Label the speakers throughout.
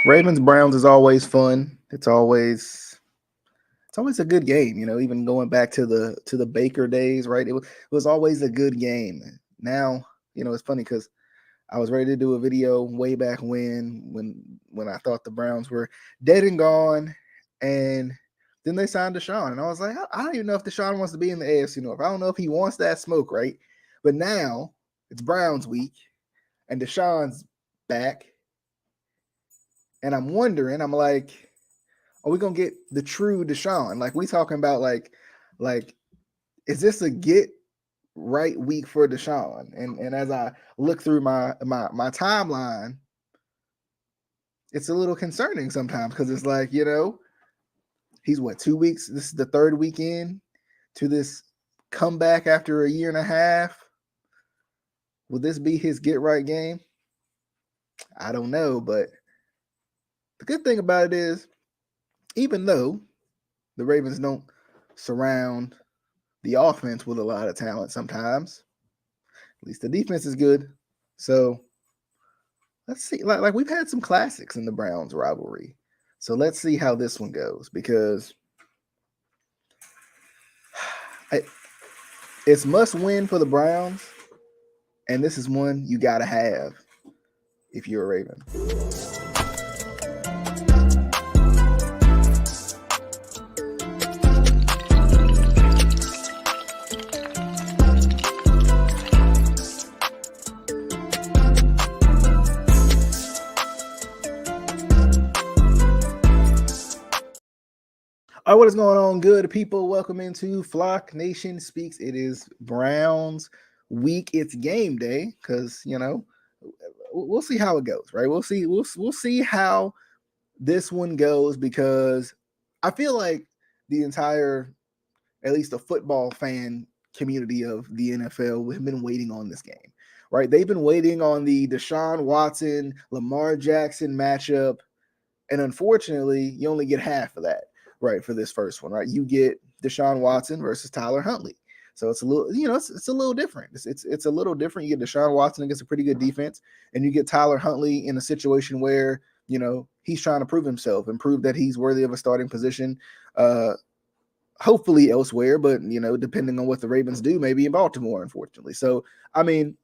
Speaker 1: Ravens Browns is always fun. It's always a good game. Even going back to the Baker days, right? It was always a good game. Now, it's funny because I was ready to do a video way back when I thought the Browns were dead and gone, and then they signed Deshaun, and I was like, I don't even know if Deshaun wants to be in the AFC North. I don't know if he wants that smoke, right? But now it's Browns week, and Deshaun's back, and I'm wondering, I'm like, are we gonna get the true Deshaun? Like we talking about like is this a get right week for Deshaun? And as I look through my timeline, it's a little concerning sometimes because it's like, he's what, 2 weeks? This is the third weekend to this comeback after a year and a half. Will this be his get right game? I don't know, but the good thing about it is, even though the Ravens don't surround the offense with a lot of talent sometimes, at least the defense is good. So let's see. Like we've had some classics in the Browns rivalry. So let's see how this one goes because it's must win for the Browns, and this is one you got to have if you're a Raven. All right, what is going on, good people? Welcome into Flock Nation Speaks. It is Browns week. It's game day because we'll see how it goes, right? We'll see how this one goes because I feel like the entire, at least the football fan community of the NFL, have been waiting on this game, right? They've been waiting on the Deshaun Watson, Lamar Jackson matchup, and unfortunately, you only get half of that. Right, for this first one, right? You get Deshaun Watson versus Tyler Huntley. So it's a little, it's a little different. It's a little different. You get Deshaun Watson against a pretty good defense, and you get Tyler Huntley in a situation where, he's trying to prove himself and prove that he's worthy of a starting position, hopefully elsewhere, but, depending on what the Ravens do, maybe in Baltimore, unfortunately. So, I mean,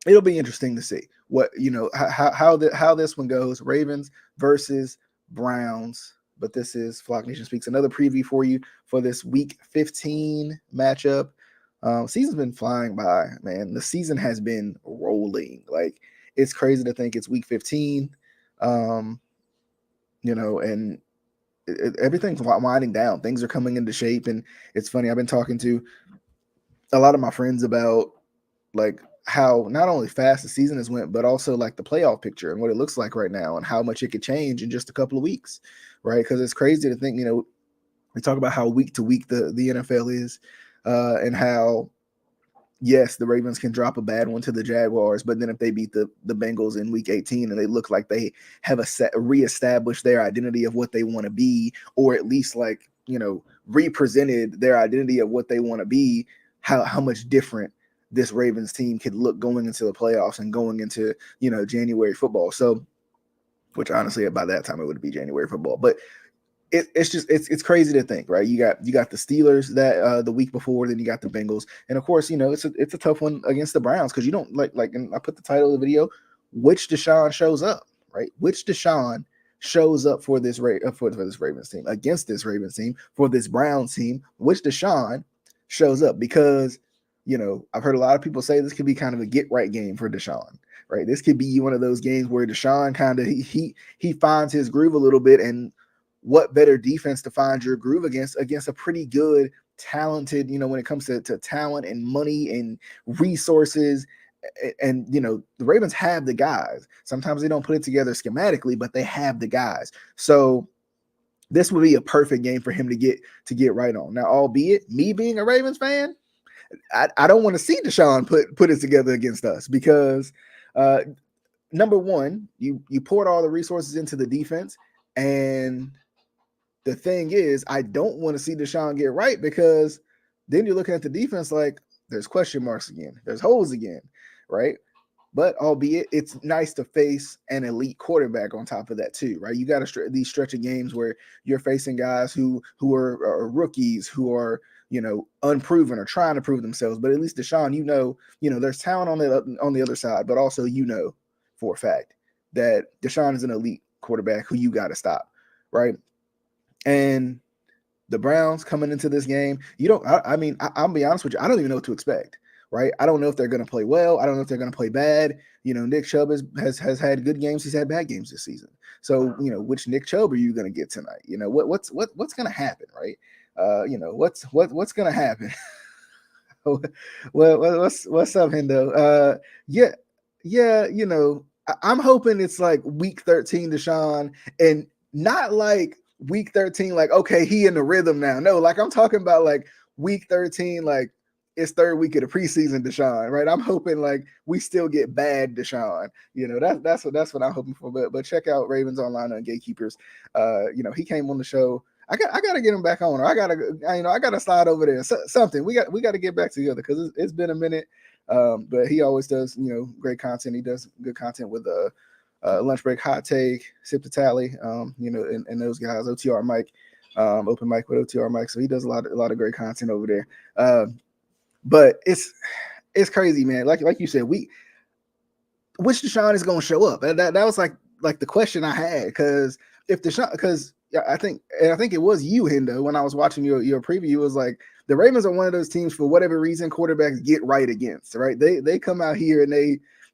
Speaker 1: it'll be interesting to see what, how this one goes. Ravens versus Browns. But this is Flock Nation Speaks, another preview for you for this Week 15 matchup. Season's been flying by, man. The season has been rolling. Like, it's crazy to think it's Week 15, and everything's winding down. Things are coming into shape, and it's funny. I've been talking to a lot of my friends about, like, how not only fast the season has went, but also like the playoff picture and what it looks like right now and how much it could change in just a couple of weeks, right? Because it's crazy to think, we talk about how week to week the NFL is, and how, yes, the Ravens can drop a bad one to the Jaguars, but then if they beat the Bengals in week 18 and they look like they have reestablished their identity of what they want to be, or at least represented their identity of what they want to be, how much different this Ravens team could look going into the playoffs and going into, January football. So, which honestly, by that time it would be January football, but it's crazy to think, right? You got the Steelers that the week before, then you got the Bengals, and of course, it's a tough one against the Browns because you don't like. And I put the title of the video: which Deshaun shows up, right? Which Deshaun shows up for this for this Ravens team against this Ravens team for this Browns team? Which Deshaun shows up? Because I've heard a lot of people say this could be kind of a get right game for Deshaun, right? This could be one of those games where Deshaun kind of he finds his groove a little bit, and what better defense to find your groove against a pretty good, talented, when it comes to talent and money and resources. And the Ravens have the guys. Sometimes they don't put it together schematically, but they have the guys. So this would be a perfect game for him to get right on. Now, albeit me being a Ravens fan, I don't want to see Deshaun put it together against us because number one, you poured all the resources into the defense, and the thing is, I don't want to see Deshaun get right because then you're looking at the defense like there's question marks again, there's holes again, right? But albeit, it's nice to face an elite quarterback on top of that too, right? You got these stretch of games where you're facing guys who are rookies, who are unproven or trying to prove themselves. But at least Deshaun, there's talent on the other side, but also for a fact that Deshaun is an elite quarterback who you got to stop, right? And the Browns coming into this game, I'll be honest with you, I don't even know what to expect, right? I don't know if they're going to play well. I don't know if they're going to play bad. Nick Chubb has had good games. He's had bad games this season. So, which Nick Chubb are you going to get tonight? What's going to happen, right? What's going to happen? What's up, Hendo? Yeah. I'm hoping it's like week 13, Deshaun, and not like week 13, like, okay, he in the rhythm now. No, like I'm talking about like week 13, like it's third week of the preseason, Deshaun, right? I'm hoping like we still get bad Deshaun. That's what I'm hoping for. But check out Ravens Online on Gatekeepers. He came on the show. I gotta get him back on. Or I gotta slide over there. Something we got to get back together because it's been a minute. But he always does great content. He does good content with Lunch Break Hot Take, Sip the Tally, and those guys, OTR Mike, Open Mic with OTR Mike. So he does a lot of great content over there. But it's crazy, man. Like you said, which Deshaun is going to show up? And that was like the question I had, because if Deshaun, because I think it was you, Hendo, when I was watching your preview, it was like the Ravens are one of those teams for whatever reason quarterbacks get right against, right? They come out here and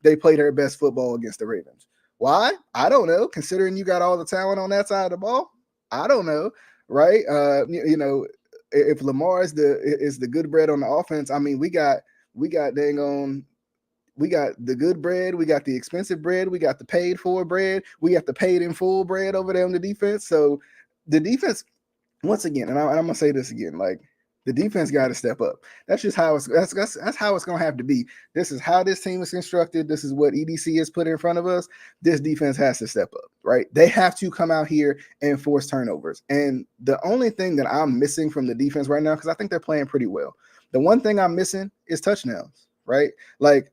Speaker 1: they play their best football against the Ravens. Why? I don't know. Considering you got all the talent on that side of the ball, I don't know, right? If Lamar is the good bread on the offense, I mean, we got dang on. We got the good bread, we got the expensive bread, we got the paid for bread, we got the paid in full bread over there on the defense. So the defense, once again, and I'm gonna say this again, like the defense got to step up. That's just how that's how it's gonna have to be. This is how this team is constructed. This is what EDC has put in front of us. This defense has to step up, right? They have to come out here and force turnovers. And the only thing that I'm missing from the defense right now, because I think they're playing pretty well, the one thing I'm missing is touchdowns, right? Like,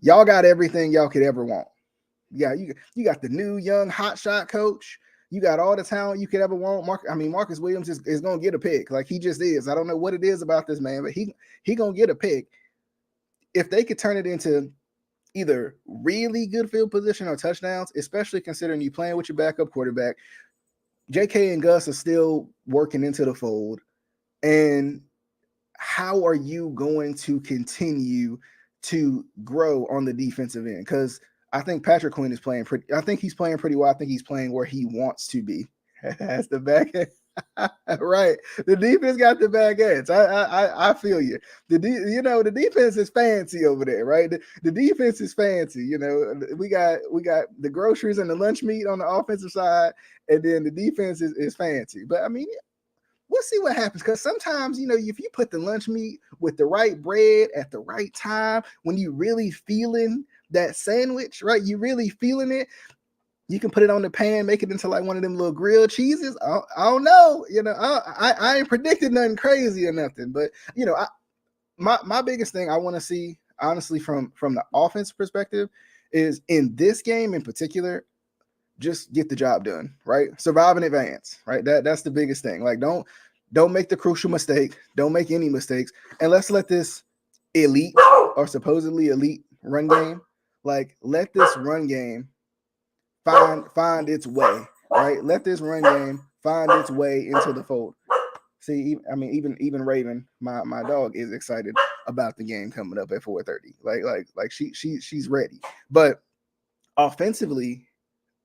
Speaker 1: y'all got everything y'all could ever want. Yeah, you got the new young hotshot coach. You got all the talent you could ever want. Marcus Williams is gonna get a pick. Like, he just is. I don't know what it is about this man, but he gonna get a pick. If they could turn it into either really good field position or touchdowns, especially considering you playing with your backup quarterback, JK and Gus are still working into the fold. And how are you going to continue to grow on the defensive end? Because I think Patrick Quinn is playing pretty. I think he's playing pretty well. I think he's playing where he wants to be. That's the back end. Right. The defense got the back ends. I feel you. The defense is fancy over there, right? The defense is fancy. We got the groceries and the lunch meat on the offensive side, and then the defense is fancy. But I mean, we'll see what happens, because sometimes, if you put the lunch meat with the right bread at the right time, when you really feeling that sandwich, right? You really feeling it, you can put it on the pan, make it into like one of them little grilled cheeses. I don't know. I ain't predicted nothing crazy or nothing, but my biggest thing I want to see, honestly, from the offense perspective, is in this game in particular, just get the job done, right? Survive in advance, right? That's the biggest thing. Like, don't make the crucial mistake. Don't make any mistakes. And let's let this elite or supposedly elite run game, like, let this run game find its way, right? Let this run game find its way into the fold. See, even Raven, my dog, is excited about the game coming up at 4:30. Like she's ready. But offensively,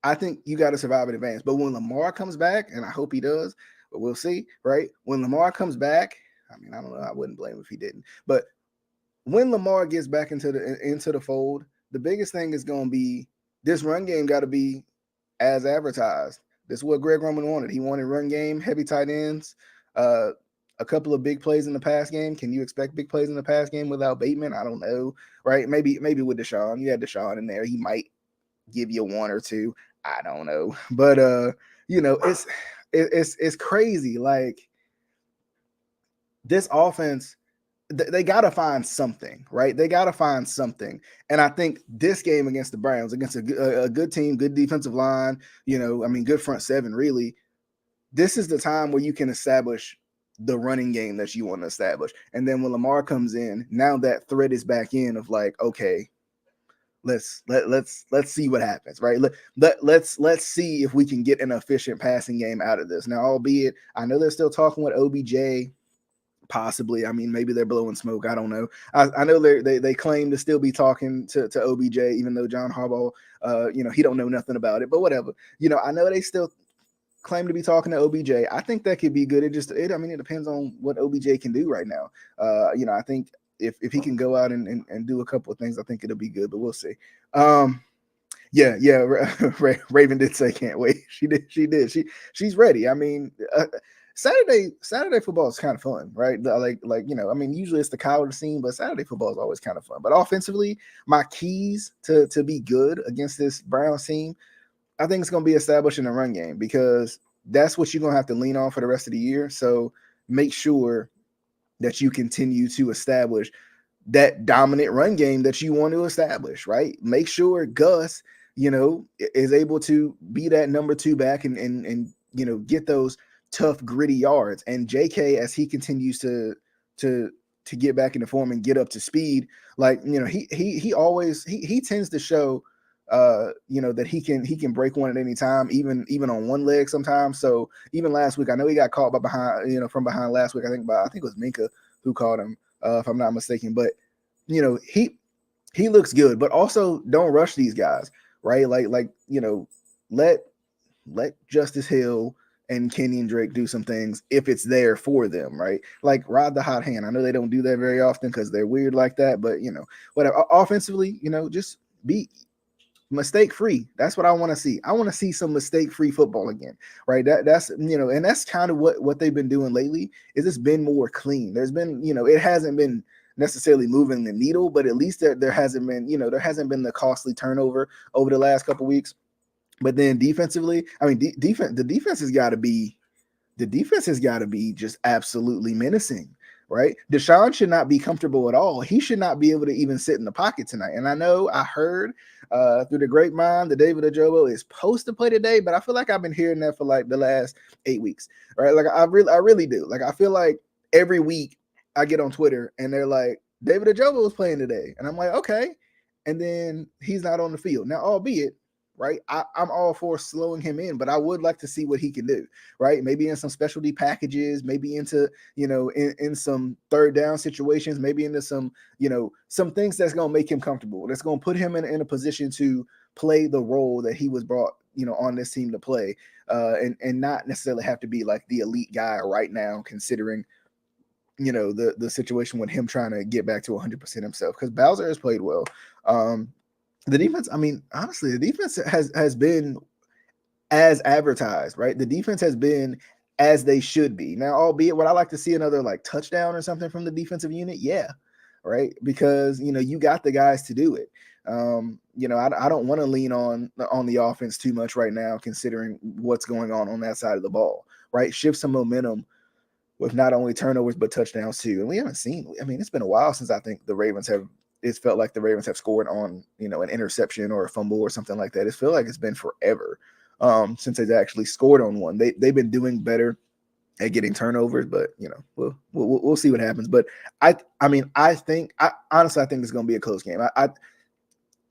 Speaker 1: I think you got to survive in advance. But when Lamar comes back, and I hope he does, but we'll see, right? When Lamar comes back, I don't know. I wouldn't blame him if he didn't. But when Lamar gets back into the fold, the biggest thing is going to be this run game got to be as advertised. This is what Greg Roman wanted. He wanted run game, heavy tight ends, a couple of big plays in the pass game. Can you expect big plays in the pass game without Bateman? I don't know, right? Maybe with Deshaun. You had Deshaun in there. He might give you one or two. I don't know. But it's crazy. Like, this offense, they got to find something, right? They got to find something. And I think this game against the Browns, against a good team, good defensive line, good front seven, really, this is the time where you can establish the running game that you want to establish. And then when Lamar comes in, now that threat is back in of like, okay, let's see what happens, right? Let's see if we can get an efficient passing game out of this. Now, albeit I know they're still talking with OBJ. Possibly, maybe they're blowing smoke. I don't know. I know they claim to still be talking to OBJ, even though John Harbaugh, he don't know nothing about it. But whatever. I know they still claim to be talking to OBJ. I think that could be good. It depends on what OBJ can do right now. I think if he can go out and do a couple of things, I think it'll be good. But we'll see. Yeah. Raven did say can't wait. She did. She's ready. Saturday football is kind of fun, right? Usually it's the college scene, but Saturday football is always kind of fun. But offensively, my keys to be good against this Browns team, I think it's going to be establishing the run game, because that's what you're going to have to lean on for the rest of the year. So make sure that you continue to establish that dominant run game that you want to establish, right? Make sure Gus, is able to be that number 2 back and get those tough, gritty yards. And JK, as he continues to get back into form and get up to speed, he always tends to show that he can break one at any time, even on one leg sometimes. So even last week, I know he got caught from behind last week. I think it was Minka who caught him, if I'm not mistaken. But he looks good, but also don't rush these guys, right? Let Justice Hill and Kenyon Drake do some things if it's there for them, right? Like ride the hot hand. I know they don't do that very often because they're weird like that, but whatever. Offensively, just be mistake free. That's what I want to see. I want to see some mistake free football again, right? That's and that's kind of what they've been doing lately. Is it's been more clean. There's been it hasn't been necessarily moving the needle, but at least there hasn't been the costly turnover over the last couple weeks. But then defensively, the defense has got to be just absolutely menacing, right? Deshaun should not be comfortable at all. He should not be able to even sit in the pocket tonight. And I know I heard through the grapevine that David Ojobo is supposed to play today, but I feel like I've been hearing that for like the last 8 weeks, right? Like I really do. Like I feel like every week I get on Twitter and they're like, David Ojobo is playing today. And I'm like, okay. And then he's not on the field. Now, albeit, right, I'm all for slowing him in, but I would like to see what he can do, right? Maybe in some specialty packages, maybe into, in some third down situations, maybe into some, some things that's going to make him comfortable. That's going to put him in a position to play the role that he was brought, on this team to play, and not necessarily have to be like the elite guy right now, considering, the situation with him trying to get back to 100% himself, because Bowser has played well. The defense, honestly, the defense has been as advertised, right? The defense has been as they should be. Now, albeit, would I like to see another like touchdown or something from the defensive unit? Yeah, right. Because you got the guys to do it. I don't want to lean on the offense too much right now, considering what's going on that side of the ball. Right, shift some momentum with not only turnovers but touchdowns too. And we haven't seen. It's been a while since I think the Ravens have. It's felt like the Ravens have scored on, an interception or a fumble or something like that. It feels like it's been forever since they've actually scored on one. They've been doing better at getting turnovers, but we'll see what happens. But I think it's going to be a close game.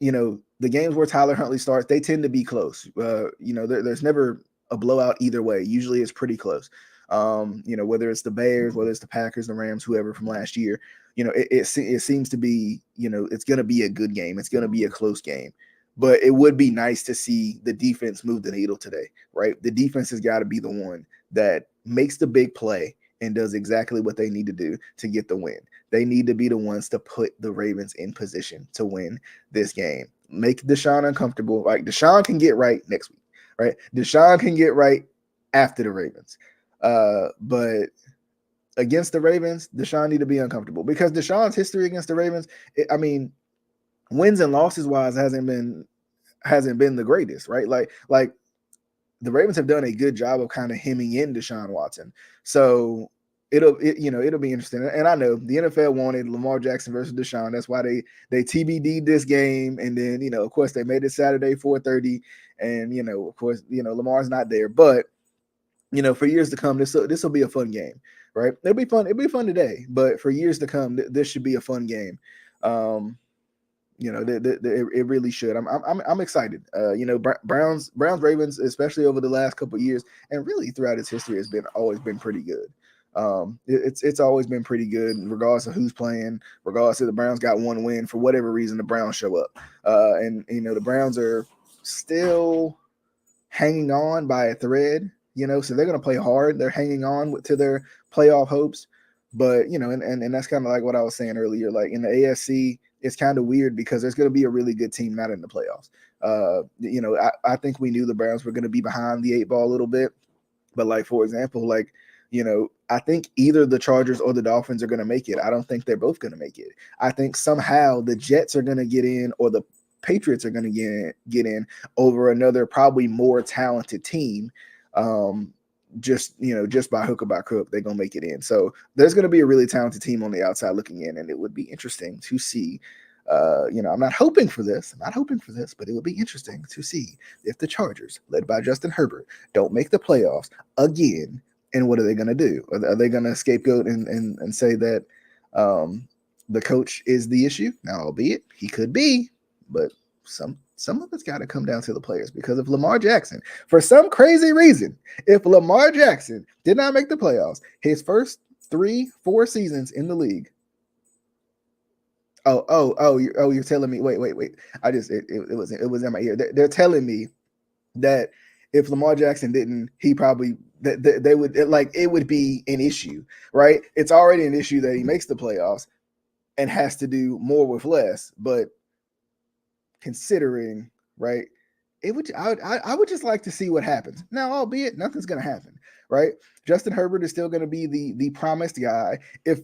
Speaker 1: The games where Tyler Huntley starts, they tend to be close. There's never a blowout either way. Usually it's pretty close. Whether it's the Bears, whether it's the Packers, the Rams, whoever from last year, it seems to be, it's going to be a good game. It's going to be a close game, but it would be nice to see the defense move the needle today, right? The defense has got to be the one that makes the big play and does exactly what they need to do to get the win. They need to be the ones to put the Ravens in position to win this game. Make Deshaun uncomfortable. Like Deshaun can get right next week, right? Deshaun can get right after the Ravens. But against the Ravens, Deshaun need to be uncomfortable, because Deshaun's history against the Ravens, wins and losses wise hasn't been the greatest, right? Like the Ravens have done a good job of kind of hemming in Deshaun Watson. So, it'll be interesting. And I know the NFL wanted Lamar Jackson versus Deshaun. That's why they TBD'd this game, and then of course they made it Saturday 4:30, and of course Lamar's not there, but for years to come, this will be a fun game, right? It'll be fun. It'll be fun today, but for years to come, this should be a fun game. It really should. I'm excited. Browns Ravens, especially over the last couple of years, and really throughout its history, has always been pretty good. It's always been pretty good, regardless of who's playing. Regardless if the Browns got one win, for whatever reason, the Browns show up. And the Browns are still hanging on by a thread. So they're going to play hard. They're hanging on to their playoff hopes. But and that's kind of like what I was saying earlier. Like in the AFC, it's kind of weird because there's going to be a really good team not in the playoffs. I think we knew the Browns were going to be behind the 8-ball a little bit, but like for example, like I think either the Chargers or the Dolphins are going to make it. I don't think they're both going to make it. I think somehow the Jets are going to get in, or the Patriots are going to get in over another probably more talented team. Just by hook or by crook, they're gonna make it in. So there's gonna be a really talented team on the outside looking in, and it would be interesting to see. I'm not hoping for this, but it would be interesting to see if the Chargers, led by Justin Herbert, don't make the playoffs again. And what are they gonna do? Are they gonna scapegoat and say that the coach is the issue? Now, albeit he could be, but some of it's got to come down to the players, because if Lamar Jackson, for some crazy reason, if Lamar Jackson did not make the playoffs, his first 3-4 seasons in the league. You're telling me, wait. It was in my ear. They're telling me that if Lamar Jackson didn't, he probably they would it would be an issue, right? It's already an issue that he makes the playoffs and has to do more with less, but considering, right, I would just like to see what happens. Now, albeit nothing's going to happen, right? Justin Herbert is still going to be the promised guy. If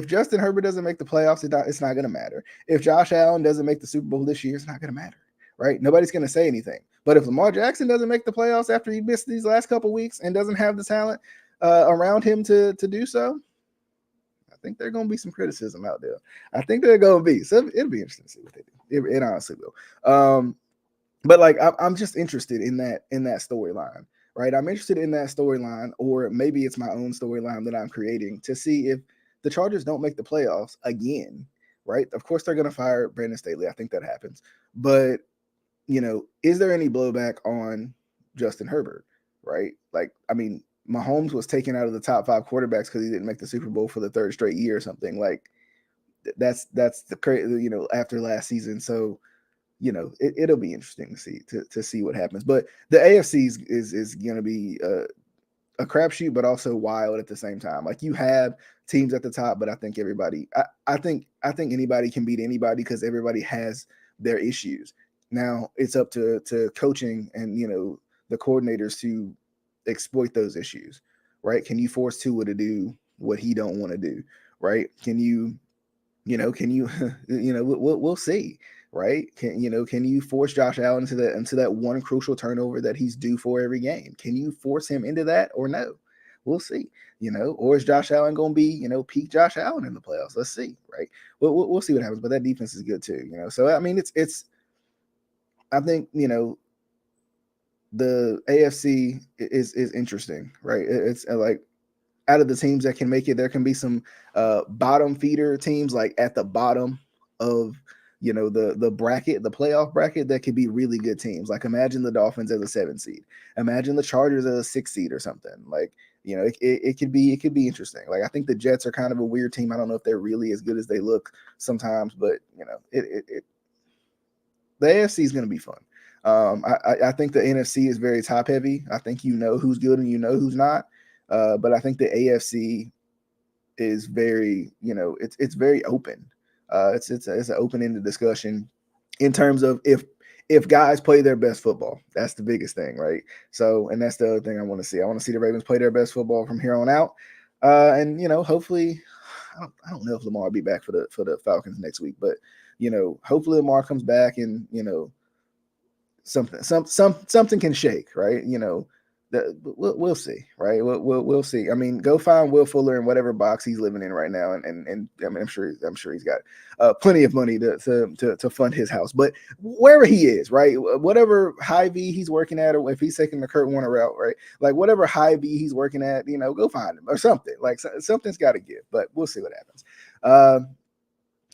Speaker 1: Justin Herbert doesn't make the playoffs, it's not going to matter. If Josh Allen doesn't make the Super Bowl this year, it's not going to matter, right? Nobody's going to say anything. But if Lamar Jackson doesn't make the playoffs after he missed these last couple weeks and doesn't have the talent around him to do so, I think there's going to be some criticism out there. I think they're going to be. So it'll be interesting to see what they do. It honestly will. But like I'm just interested in that storyline, right? I'm interested in that storyline, or maybe it's my own storyline that I'm creating to see if the Chargers don't make the playoffs again, right? Of course they're going to fire Brandon Staley. I think that happens. But is there any blowback on Justin Herbert, right? Like, I mean, Mahomes was taken out of the top 5 quarterbacks because he didn't make the Super Bowl for the 3rd straight year or something. Like, that's the crazy, after last season. So, it'll be interesting to see what happens. But the AFC is going to be a crapshoot, but also wild at the same time. Like, you have teams at the top, but I think I think anybody can beat anybody because everybody has their issues. Now it's up to coaching and the coordinators to exploit those issues, right? Can you force Tua to do what he don't want to do, right? Can you we'll see, right? Can you force Josh Allen into that one crucial turnover that he's due for every game? Can you force him into that or no? We'll see, or is Josh Allen going to be, peak Josh Allen in the playoffs? Let's see, right? We'll see what happens, but that defense is good too, So, I mean, it's I think, the AFC is interesting, right? It's like, out of the teams that can make it, there can be some bottom feeder teams, like at the bottom of the bracket, the playoff bracket, that could be really good teams. Like, imagine the Dolphins as a 7 seed, imagine the Chargers as a 6 seed or something. Like, it could be interesting. Like, I think the Jets are kind of a weird team. I don't know if they're really as good as they look sometimes, but the AFC is going to be fun. I think the NFC is very top heavy. I think who's good and who's not. But I think the AFC is very, it's very open. It's an open-ended discussion in terms of if guys play their best football. That's the biggest thing, right? So, and that's the other thing I want to see. I want to see the Ravens play their best football from here on out. And hopefully, I don't know if Lamar will be back for the Falcons next week, but hopefully Lamar comes back and something can shake, right? we'll see, right? We'll see. I mean, go find Will Fuller in whatever box he's living in right now, and I mean, I'm sure he's got plenty of money to fund his house. But wherever he is, right, whatever high V he's working at, or if he's taking the Kurt Warner route, right, like whatever high V he's working at, go find him or something. Like something's got to give. But we'll see what happens.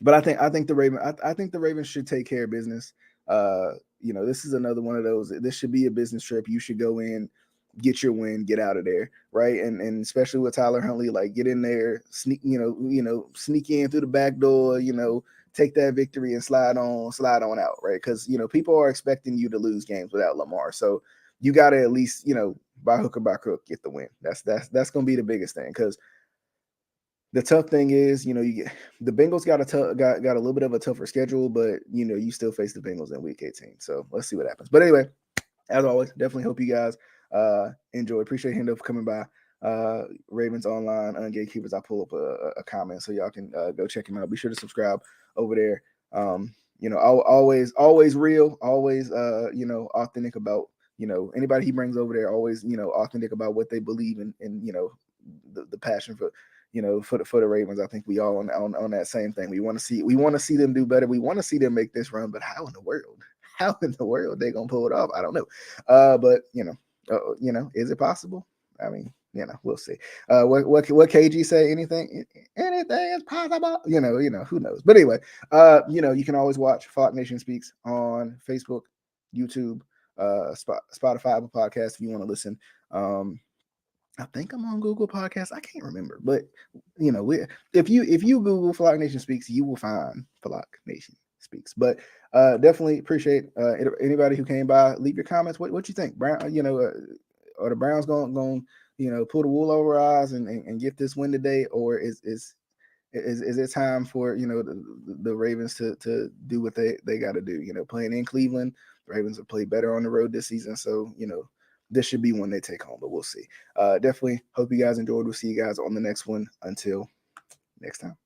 Speaker 1: But I think the Ravens should take care of business. This is another one of those. This should be a business trip. You should go in, get your win, get out of there, right? And especially with Tyler Huntley, like get in there, sneak in through the back door, take that victory and slide on out, right? Because people are expecting you to lose games without Lamar, so you got to at least by hook or by crook get the win. That's going to be the biggest thing, because the tough thing is, the Bengals got a little bit of a tougher schedule, but you still face the Bengals in Week 18. So let's see what happens. But anyway, as always, definitely hope you guys enjoy. Appreciate Hendo for coming by. Ravens Online on Gatekeepers. I pull up a comment so y'all can go check him out. Be sure to subscribe over there. Always real, always authentic about anybody he brings over there. Always authentic about what they believe in, and the passion for. For the Ravens. I think we all on that same thing. We want to see them do better. We want to see them make this run, but how in the world they gonna pull it off? I don't know. But is it possible? I mean, we'll see. What KG say? Anything is possible. Who knows? But anyway, you can always watch Flock Nation Speaks on Facebook, YouTube, Spotify, Apple Podcasts if you want to listen. I think I'm on Google Podcasts. I can't remember, but if you Google Flock Nation Speaks, you will find Flock Nation Speaks. But definitely appreciate anybody who came by. Leave your comments. What you think, Brown? Are the Browns going pull the wool over our eyes and get this win today, or is it time for the Ravens to do what they got to do? Playing in Cleveland, the Ravens have played better on the road this season, so this should be one they take home, but we'll see. Definitely hope you guys enjoyed. We'll see you guys on the next one. Until next time.